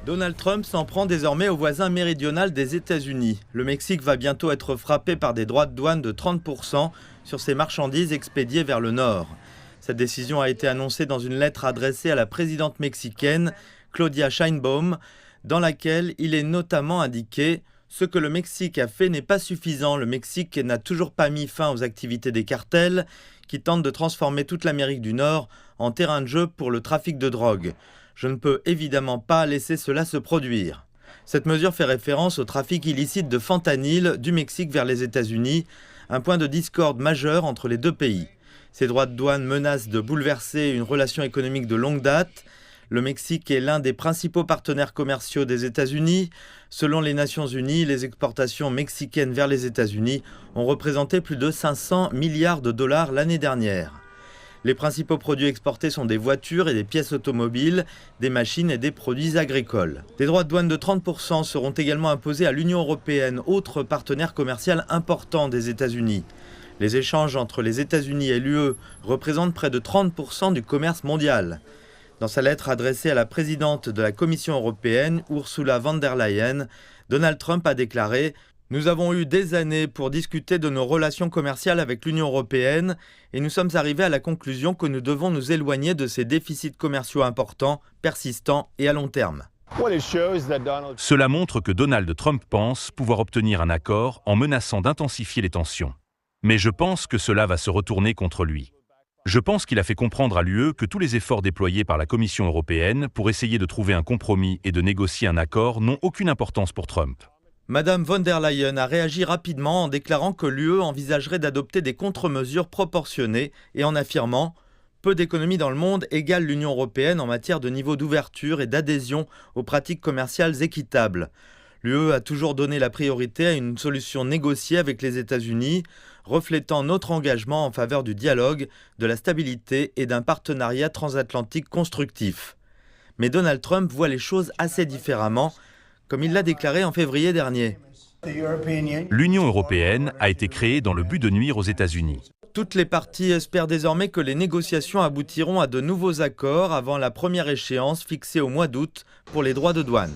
Donald Trump s'en prend désormais au voisin méridional des États-Unis. Le Mexique va bientôt être frappé par des droits de douane de 30% sur ses marchandises expédiées vers le nord. Cette décision a été annoncée dans une lettre adressée à la présidente mexicaine, Claudia Sheinbaum, dans laquelle il est notamment indiqué « Ce que le Mexique a fait n'est pas suffisant. Le Mexique n'a toujours pas mis fin aux activités des cartels qui tentent de transformer toute l'Amérique du Nord en terrain de jeu pour le trafic de drogue. Je ne peux évidemment pas laisser cela se produire. » Cette mesure fait référence au trafic illicite de fentanyl du Mexique vers les États-Unis, un point de discorde majeur entre les deux pays. Ces droits de douane menacent de bouleverser une relation économique de longue date. Le Mexique est l'un des principaux partenaires commerciaux des États-Unis. Selon les Nations Unies, les exportations mexicaines vers les États-Unis ont représenté plus de 500 milliards de dollars l'année dernière. Les principaux produits exportés sont des voitures et des pièces automobiles, des machines et des produits agricoles. Des droits de douane de 30% seront également imposés à l'Union européenne, autre partenaire commercial important des États-Unis. Les échanges entre les États-Unis et l'UE représentent près de 30% du commerce mondial. Dans sa lettre adressée à la présidente de la Commission européenne, Ursula von der Leyen, Donald Trump a déclaré « Nous avons eu des années pour discuter de nos relations commerciales avec l'Union européenne et nous sommes arrivés à la conclusion que nous devons nous éloigner de ces déficits commerciaux importants, persistants et à long terme. » Cela montre que Donald Trump pense pouvoir obtenir un accord en menaçant d'intensifier les tensions. Mais je pense que cela va se retourner contre lui. Je pense qu'il a fait comprendre à l'UE que tous les efforts déployés par la Commission européenne pour essayer de trouver un compromis et de négocier un accord n'ont aucune importance pour Trump. Madame von der Leyen a réagi rapidement en déclarant que l'UE envisagerait d'adopter des contre-mesures proportionnées et en affirmant « Peu d'économies dans le monde égale l'Union européenne en matière de niveau d'ouverture et d'adhésion aux pratiques commerciales équitables. » L'UE a toujours donné la priorité à une solution négociée avec les États-Unis, reflétant notre engagement en faveur du dialogue, de la stabilité et d'un partenariat transatlantique constructif. Mais Donald Trump voit les choses assez différemment, comme il l'a déclaré en février dernier. L'Union européenne a été créée dans le but de nuire aux États-Unis. Toutes les parties espèrent désormais que les négociations aboutiront à de nouveaux accords avant la première échéance fixée au mois d'août pour les droits de douane.